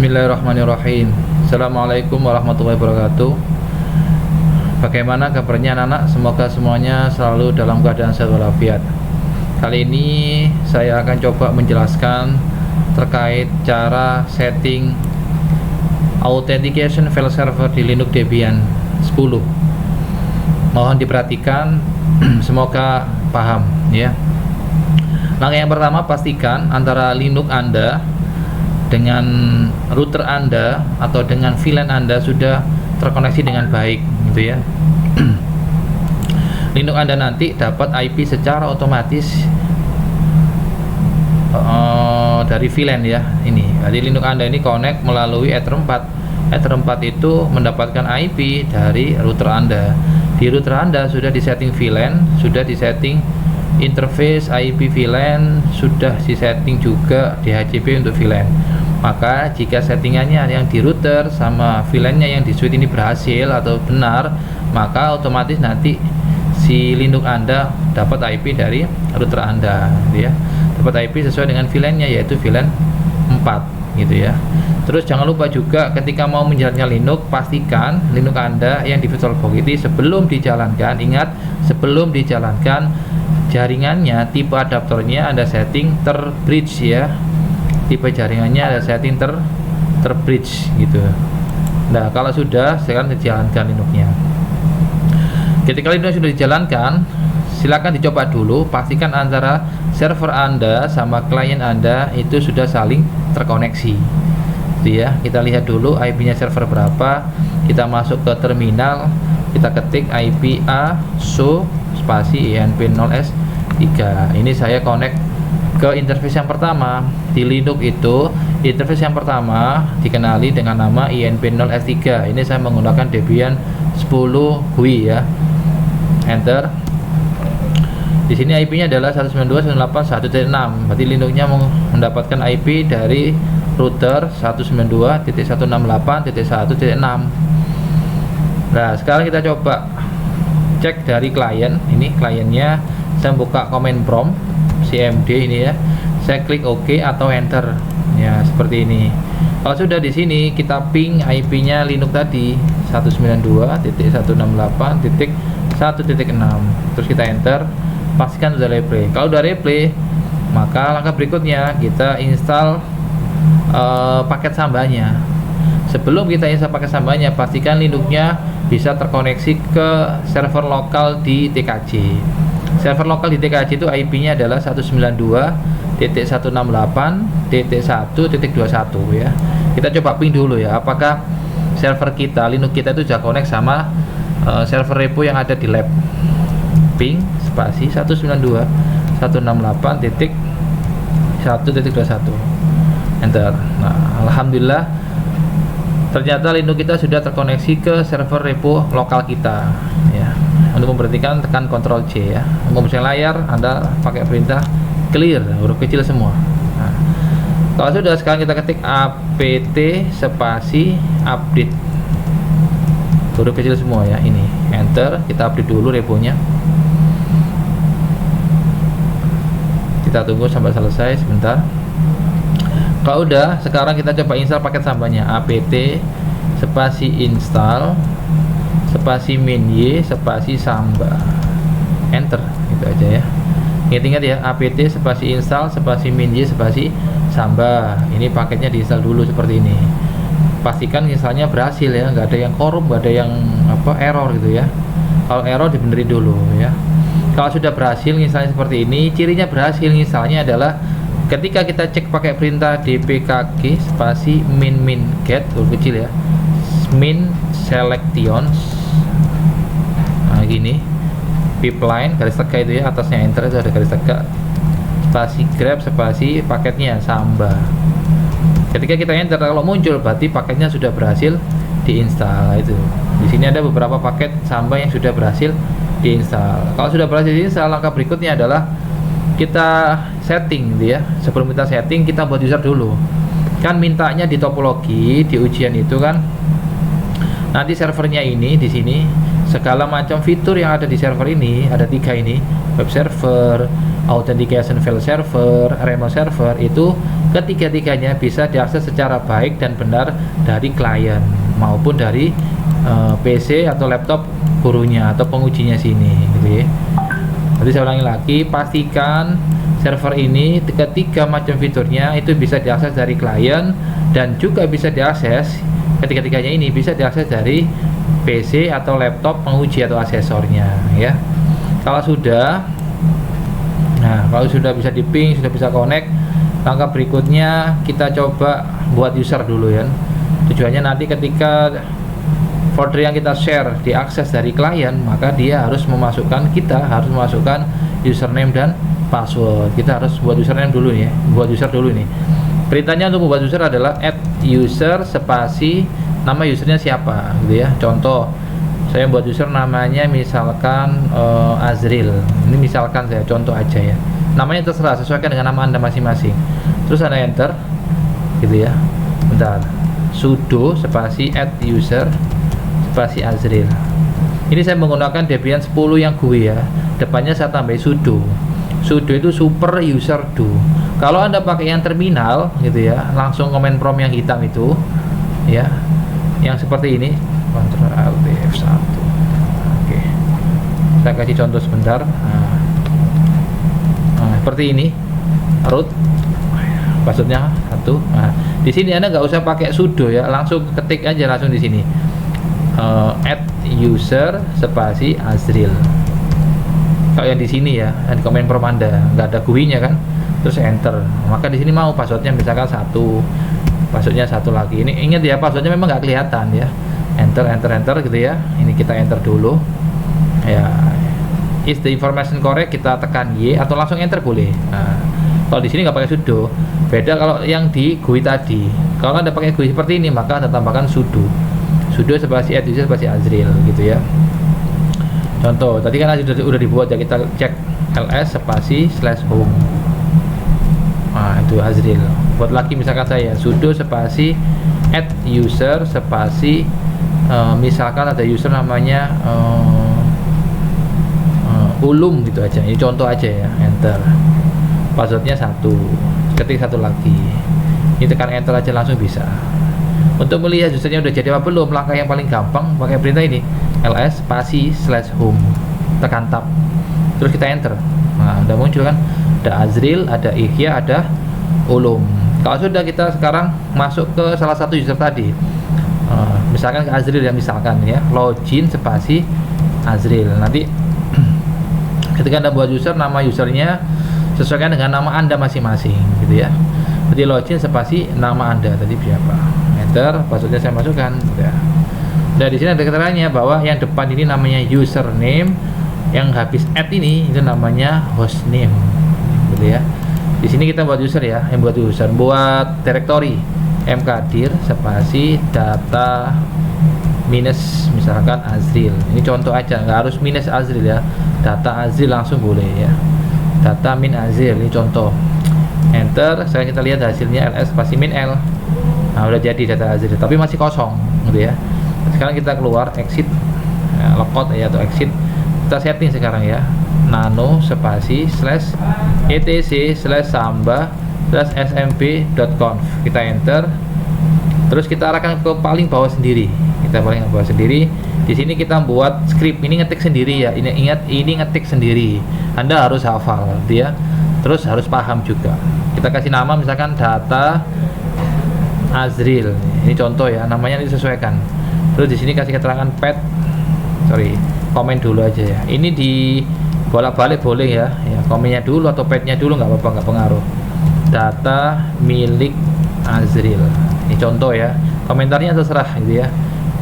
Bismillahirrahmanirrahim. Assalamualaikum warahmatullahi wabarakatuh. Bagaimana kabarnya anak-anak? Semoga semuanya selalu dalam keadaan sehat walafiat. Kali ini saya akan coba menjelaskan terkait cara setting authentication file server di Linux Debian 10. Mohon diperhatikan, semoga paham ya. Langkah yang pertama, pastikan antara Linux Anda dengan router Anda atau dengan VLAN Anda sudah terkoneksi dengan baik gitu ya. Linux Anda nanti dapat IP secara otomatis dari VLAN ya. Ini jadi Linux Anda ini connect melalui Ether 4. Ether 4 itu mendapatkan IP dari router Anda. Di router Anda sudah disetting VLAN, sudah disetting interface IP VLAN, sudah disetting juga DHCP untuk VLAN. Maka jika settingannya yang di router sama VLAN-nya yang di switch ini berhasil atau benar, maka otomatis nanti si Linux Anda dapat IP dari router Anda gitu ya. Dapat IP sesuai dengan VLAN-nya, yaitu VLAN 4 gitu ya. Terus jangan lupa juga ketika mau menjalankan Linux, pastikan Linux Anda yang di VirtualBox ini sebelum dijalankan, ingat sebelum dijalankan jaringannya, tipe adaptornya Anda setting terbridge ya. Tipe jaringannya ada setting terbridge gitu. Nah, kalau sudah, sekarang dijalankan Linuxnya. Ketika Linux sudah dijalankan, silakan dicoba dulu, pastikan antara server Anda sama klien Anda itu sudah saling terkoneksi. Gitu ya. Kita lihat dulu IP-nya server berapa. Kita masuk ke terminal, kita ketik IP A show spasi INP0S3. Ini saya connect ke interface yang pertama. Di Linux itu interface yang pertama dikenali dengan nama INP0S3. Ini saya menggunakan Debian 10 GUI ya. Enter. Di sini IP-nya adalah 192.168.1.6. Berarti Linuxnya mendapatkan IP dari router 192.168.1.6. Nah, sekarang kita coba cek dari klien. Ini kliennya, saya buka command prompt CMD ini ya. Saya klik OK atau enter ya, seperti ini. Kalau sudah di sini kita ping IP-nya Linux tadi 192.168.1.6. terus kita enter, pastikan sudah replay. Kalau sudah replay, maka langkah berikutnya kita install paket sambanya. Sebelum kita install paket sambanya, pastikan Linuxnya bisa terkoneksi ke server lokal di TKJ. Server lokal di TKJ itu IP-nya adalah 192.168.1.21 ya. Kita coba ping dulu ya, apakah server kita, Linux kita itu sudah connect sama server repo yang ada di lab. Ping spasi 192.168.1.21. Enter. Nah, alhamdulillah ternyata Linux kita sudah terkoneksi ke server repo lokal kita ya. Untuk memberhentikan tekan Ctrl C ya. Membesarkan layar Anda pakai perintah clear, huruf kecil semua. Nah, kalau sudah, sekarang kita ketik apt spasi update, huruf kecil semua ya. Ini enter, kita update dulu reponya. Kita tunggu sampai selesai sebentar. Kalau udah, sekarang kita coba install paket sambanya. Apt spasi install spasi min-y spasi samba, enter, gitu aja ya. Ingat-ingat ya, apt spasi install spasi min-y spasi samba. Ini paketnya diinstal dulu seperti ini. Pastikan installnya berhasil ya, nggak ada yang korup, nggak ada yang error gitu ya. Kalau error dibenerin dulu ya. Kalau sudah berhasil installnya seperti ini, cirinya berhasil installnya adalah ketika kita cek pakai perintah dpkg spasi min get, huruf kecil ya, min selection. Nah, gini pipeline garis tegak itu ya, atasnya enter itu ada garis tegak, spasi grab spasi paketnya samba. Ketika kita enter, kalau muncul berarti paketnya sudah berhasil diinstal. Itu di sini ada beberapa paket samba yang sudah berhasil diinstal. Kalau sudah berhasil diinstal, langkah berikutnya adalah kita setting gitu ya. Sebelum kita setting, kita buat user dulu. Kan mintanya di topologi di ujian itu kan nanti servernya ini di sini segala macam fitur yang ada di server ini, ada 3 ini, web server, authentication file server, remote server, itu ketiga-tiganya bisa diakses secara baik dan benar dari klien maupun dari PC atau laptop gurunya atau pengujinya sini, gitu ya. Jadi saya ulangi lagi, pastikan server ini ketiga macam fiturnya itu bisa diakses dari klien dan juga bisa diakses, ketiga-tiganya ini bisa diakses dari PC atau laptop penguji atau asesornya, ya. Kalau sudah bisa di ping, sudah bisa connect, langkah berikutnya kita coba buat user dulu ya. Tujuannya nanti ketika folder yang kita share diakses dari klien, maka dia harus memasukkan username dan password. Kita harus buat username dulu ya, buat user dulu nih. Perintahnya untuk membuat user adalah add user spasi nama usernya siapa, gitu ya. Contoh, saya buat user namanya misalkan Azril. Ini misalkan saya contoh aja ya. Namanya terserah, sesuaikan dengan nama Anda masing-masing. Terus Anda enter, gitu ya. Bentar. Sudo spasi add user spasi Azril. Ini saya menggunakan Debian 10 yang GUI ya. Depannya saya tambah sudo. Sudo itu super user do. Kalau Anda pakai yang terminal gitu ya, langsung command prompt yang hitam itu ya, yang seperti ini, Ctrl Alt F1. Oke. Saya kasih contoh sebentar. Nah, seperti ini. Root passwordnya 1. Nah, di sini Anda nggak usah pakai sudo ya, langsung ketik aja langsung di sini. Add user spasi Azril. Kalau yang di sini ya, di command prompt Anda nggak ada GUI-nya kan, terus enter. Maka di sini mau passwordnya misalkan 1, passwordnya 1 lagi. Ini ingat ya, passwordnya memang nggak kelihatan ya. Enter gitu ya. Ini kita enter dulu. Ya, is the information correct, kita tekan Y atau langsung enter boleh. Nah, kalau di sini nggak pakai sudo. Beda kalau yang di GUI tadi. Kalau Anda pakai GUI seperti ini, maka Anda tambahkan sudo spasi add user spasi Azril, gitu ya. Contoh, tadi kan sudah dibuat ya, kita cek ls spasi /home. Nah, itu Azril. Buat lagi misalkan saya sudo spasi add user spasi misalkan ada user namanya ulum gitu aja. Ini contoh aja ya, enter. Passwordnya 1, ketik 1 lagi. Ini tekan enter aja langsung bisa. Untuk melihat usernya udah jadi apa belum, langkah yang paling gampang pakai perintah ini, ls spasi /home, tekan tab, terus kita enter. Nah, udah muncul kan, ada Azril, ada Ihya, ada Ulum. Kalau sudah, kita sekarang masuk ke salah satu user tadi, misalkan ke Azril ya, misalkan ya, login spasi Azril. Nanti ketika Anda buat user, nama usernya sesuaikan dengan nama Anda masing-masing, gitu ya. Jadi login spasi nama Anda tadi siapa, enter, passwordnya saya masukkan, udah. Dan di sini ada keterangannya bahwa yang depan ini namanya username, yang habis add ini itu namanya hostname, gitu ya. Di sini kita buat user ya, yang buat user, buat directory mkdir spasi data minus misalkan Azril. Ini contoh aja, nggak harus minus Azril ya, data Azril langsung boleh ya, data min Azril. Ini contoh, enter. Sekarang kita lihat hasilnya ls spasi min l. Nah, udah jadi data Azril, tapi masih kosong, gitu ya. Sekarang kita keluar, exit, ya, logout ya, atau exit. Kita setting sekarang ya, nano spasi /etc/samba/smb.conf. Kita enter. Terus kita arahkan ke paling bawah sendiri. Kita paling bawah sendiri. Di sini kita buat script. Ini ngetik sendiri ya. Ini ingat, ini ngetik sendiri. Anda harus hafal, gitu ya. Terus harus paham juga. Kita kasih nama misalkan data Azril. Ini contoh ya, namanya disesuaikan. Terus di sini kasih keterangan komen dulu aja ya. Ini di bolak-balik boleh ya. Ya, komennya dulu atau petnya dulu nggak apa-apa, nggak pengaruh. Data milik Azril. Ini contoh ya. Komentarnya terserah gitu ya.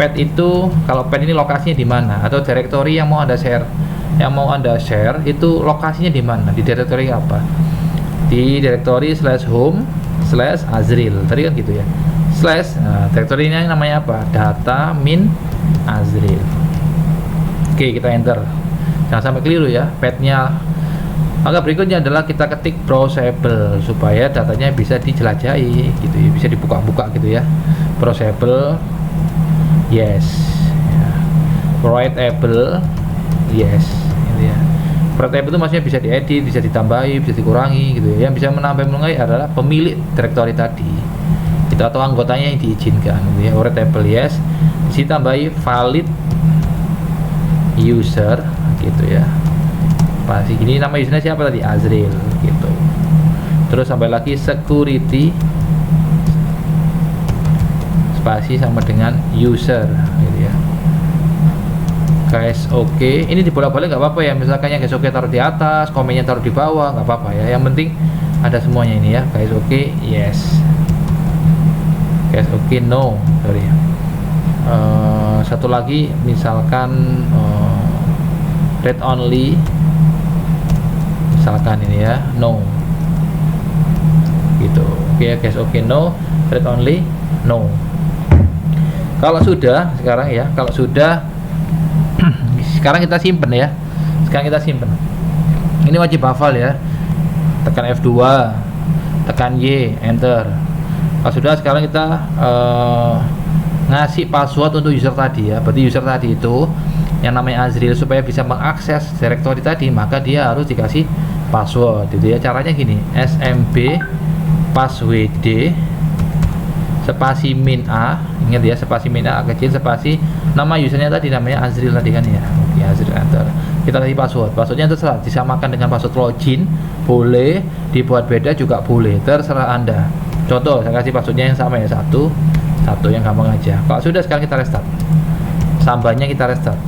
Pet itu, kalau pet ini lokasinya di mana, atau directory yang mau Anda share. Yang mau Anda share itu lokasinya di mana, di directory apa? Di directory /home/Azril. Tadi kan gitu ya. Nah, directory ini namanya apa? Data min Azril. Oke, kita enter. Jangan sampai keliru ya, petnya. Maka berikutnya adalah kita ketik browsable supaya datanya bisa dijelajahi gitu ya, bisa dibuka-buka gitu ya. Browsable, yes. Writable, yes. Gitu ya. Overtype itu maksudnya bisa diedit, bisa ditambahi, bisa dikurangi gitu ya. Yang bisa menambah mengurangi adalah pemilik directory tadi itu atau anggotanya yang diizinkan gitu ya. Overtype yes, ditambahi valid user gitu ya. Pasti ini nama usernya siapa tadi? Azril gitu. Terus sampai lagi security spasi sama dengan user gitu ya. Guys, oke. Ini dibolak-balik nggak apa-apa ya. Misalkan yang guys oke taruh di atas, komennya taruh di bawah, nggak apa-apa ya. Yang penting ada semuanya ini ya. Guys oke, yes. Guys oke, no. Sorry. Satu lagi, misalkan read only. Misalkan ini ya, no. Gitu. Oke, guys oke, no. Read only, no. Kalau sudah sekarang ya, kalau sudah sekarang kita simpen ya. Sekarang kita simpen. Ini wajib hafal ya. Tekan F2, tekan Y, enter. Kalau sudah sekarang kita ngasih password untuk user tadi ya. Berarti user tadi itu yang namanya Azril supaya bisa mengakses directory tadi, maka dia harus dikasih password gitu ya. Caranya gini, smb passwd spasi min a, ingat ya, spasi min a kecil, spasi nama usernya tadi namanya Azril tadi kan ya. Oke, Azril enter. Kita kasih passwordnya terserah, disamakan dengan password login boleh, dibuat beda juga boleh, terserah Anda. Contoh saya kasih passwordnya yang sama ya, satu yang gampang aja. Kalau sudah sekarang kita restart, sambanya kita restart,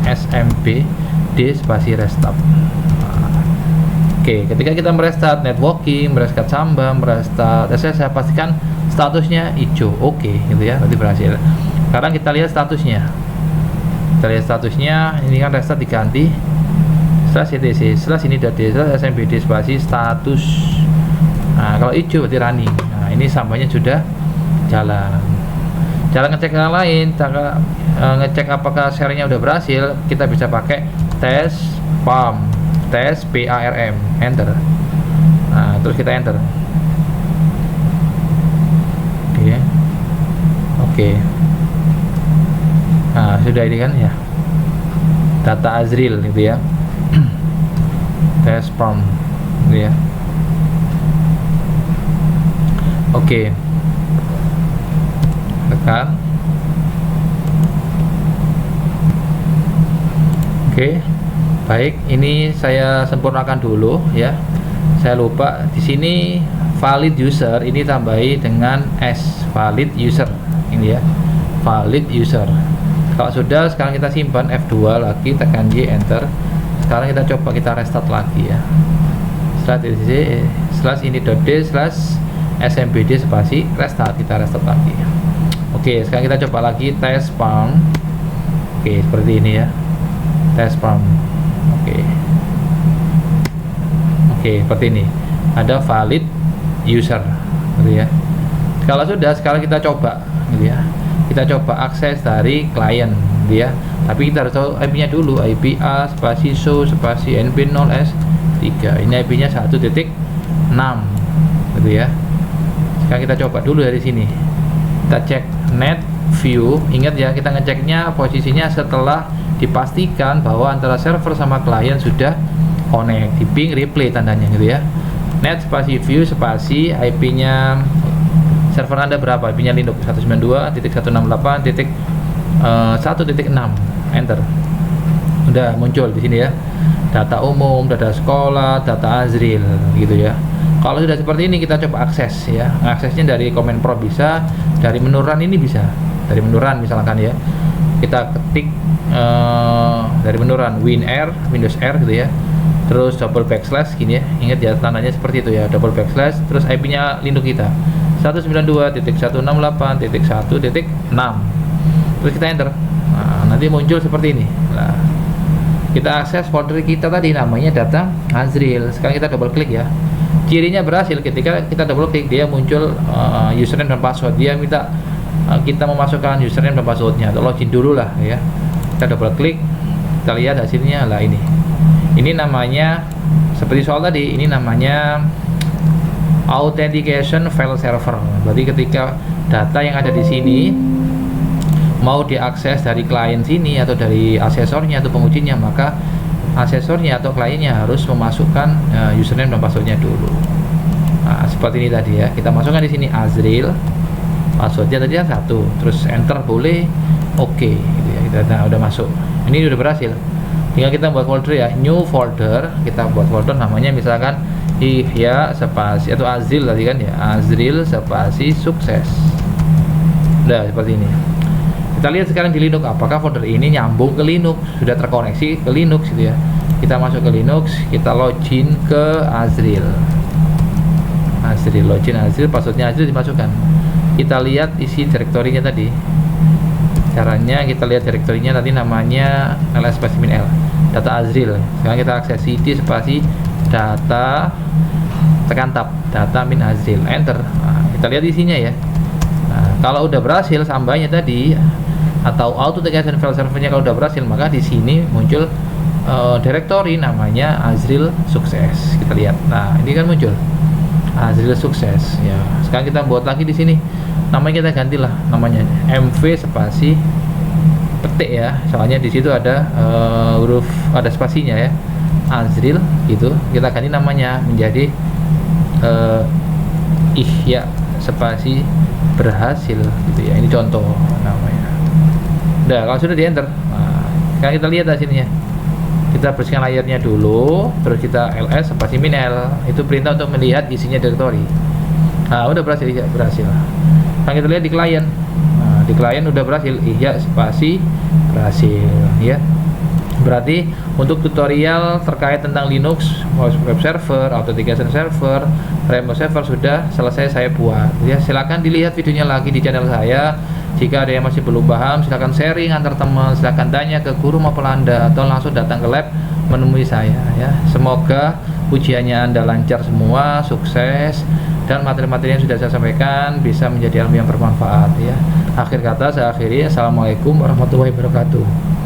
smb d spasi restart. Oke, ketika kita merestart networking, merestart samba, merestart saya pastikan statusnya hijau, oke gitu ya, berarti berhasil. Sekarang kita lihat statusnya. Kita lihat statusnya, ini kan restart diganti slash etc slash ini d slash smbd spasi status. Nah, kalau hijau berarti running. Nah, ini sambanya sudah jalan. Cara ngecek yang lain, cara ngecek apakah share-nya udah berhasil, kita bisa pakai tes PARM, tes PARM, enter. Nah, terus kita enter. Oke. Nah, sudah ini kan ya. Data Azril gitu ya. Tes PARM gitu ya. Oke. Tekan. Oke. Baik, ini saya sempurnakan dulu ya. Saya lupa di sini valid user ini tambahi dengan S, valid user ini ya, valid user. Kalau sudah sekarang kita simpan F2 lagi, tekan Y, enter. Sekarang kita coba kita restart lagi ya, slash ini .d slash smbd spasi restart, kita restart lagi. Oke, sekarang kita coba lagi tes PARM. Oke, seperti ini ya, tes PARM. Oke, seperti ini ada valid user gitu ya. Kalau sudah sekarang kita coba gitu ya, kita coba akses dari klien gitu ya, tapi kita harus tahu IP-nya dulu, IP A spasi show spasi np0s3, ini IP-nya 1.6 gitu ya. Sekarang kita coba dulu dari sini, kita cek net view. Ingat ya, kita ngeceknya posisinya setelah dipastikan bahwa antara server sama klien sudah connect, di ping replay tandanya gitu ya. Net spasi view spasi IP-nya server Anda berapa? IP-nya Linux 192.168.1.6, enter. Udah muncul di sini ya. Data umum, data sekolah, data Azril gitu ya. Kalau sudah seperti ini kita coba akses ya. Aksesnya dari Command Prompt bisa, dari menu run ini bisa. Dari menu run misalkan ya. Kita ketik dari menu run WinR, Windows R gitu ya. Terus double backslash gini ya, ingat ya tandanya seperti itu ya, double backslash, terus IP-nya Linux kita 192.168.1.6, terus kita enter. Nah, nanti muncul seperti ini. Nah, kita akses folder kita tadi namanya data Azril. Sekarang kita double klik ya. Cirinya berhasil ketika kita double klik, dia muncul username dan password. Dia minta kita memasukkan username dan passwordnya atau login dulu lah ya. Kita double klik, kita lihat hasilnya lah ini. Ini namanya seperti soal tadi, ini namanya authentication file server. Berarti ketika data yang ada di sini mau diakses dari klien sini atau dari asesornya atau pengujinya, maka asesornya atau kliennya harus memasukkan username dan passwordnya dulu. Nah, seperti ini tadi ya, kita masukkan di sini Azril, passwordnya tadi kan 1, terus enter boleh, oke, gitu ya. Nah, udah masuk, ini udah berhasil. Tinggal kita buat folder ya, new folder. Kita buat folder namanya misalkan Ihya spasi atau Azril tadi kan ya, Azril spasi sukses. Udah seperti ini. Kita lihat sekarang di Linux apakah folder ini nyambung ke Linux, sudah terkoneksi ke Linux gitu ya. Kita masuk ke Linux, kita login ke Azril. Azril, login Azril, passwordnya Azril dimasukkan. Kita lihat isi direktorinya tadi. Caranya kita lihat direktorinya tadi namanya ls spasi -l, data Azril. Sekarang kita akses cd spasi data, tekan tab, data min Azril, enter. Nah, kita lihat isinya ya. Nah, kalau udah berhasil sambahnya tadi atau authentication file servernya kalau udah berhasil, maka di sini muncul directory namanya Azril sukses. Kita lihat. Nah, ini kan muncul Azril sukses ya. Sekarang kita buat lagi di sini. Namanya kita gantilah namanya MV spasi petik ya. Soalnya di situ ada huruf, ada spasinya ya. Azril gitu. Kita ganti namanya menjadi Ihya spasi berhasil gitu ya. Ini contoh namanya. Udah, kalau sudah di enter, nah, sekarang kita lihat hasilnya. Kita bersihkan layarnya dulu, terus kita ls spasi -l, itu perintah untuk melihat isinya directory. Nah, udah berhasil ya, berhasil. Sekarang kita lihat di klien. Nah, di klien udah berhasil, Ihya spasi berhasil ya. Berarti untuk tutorial terkait tentang Linux, web server, authentication server, remote server sudah selesai saya buat ya. Silahkan dilihat videonya lagi di channel saya. Jika ada yang masih belum paham, silahkan sharing antar teman, silahkan tanya ke guru maupun Anda, atau langsung datang ke lab menemui saya ya. Semoga ujiannya Anda lancar semua, sukses, dan materi-materi yang sudah saya sampaikan bisa menjadi ilmu yang bermanfaat ya. Akhir kata saya akhiri, assalamualaikum warahmatullahi wabarakatuh.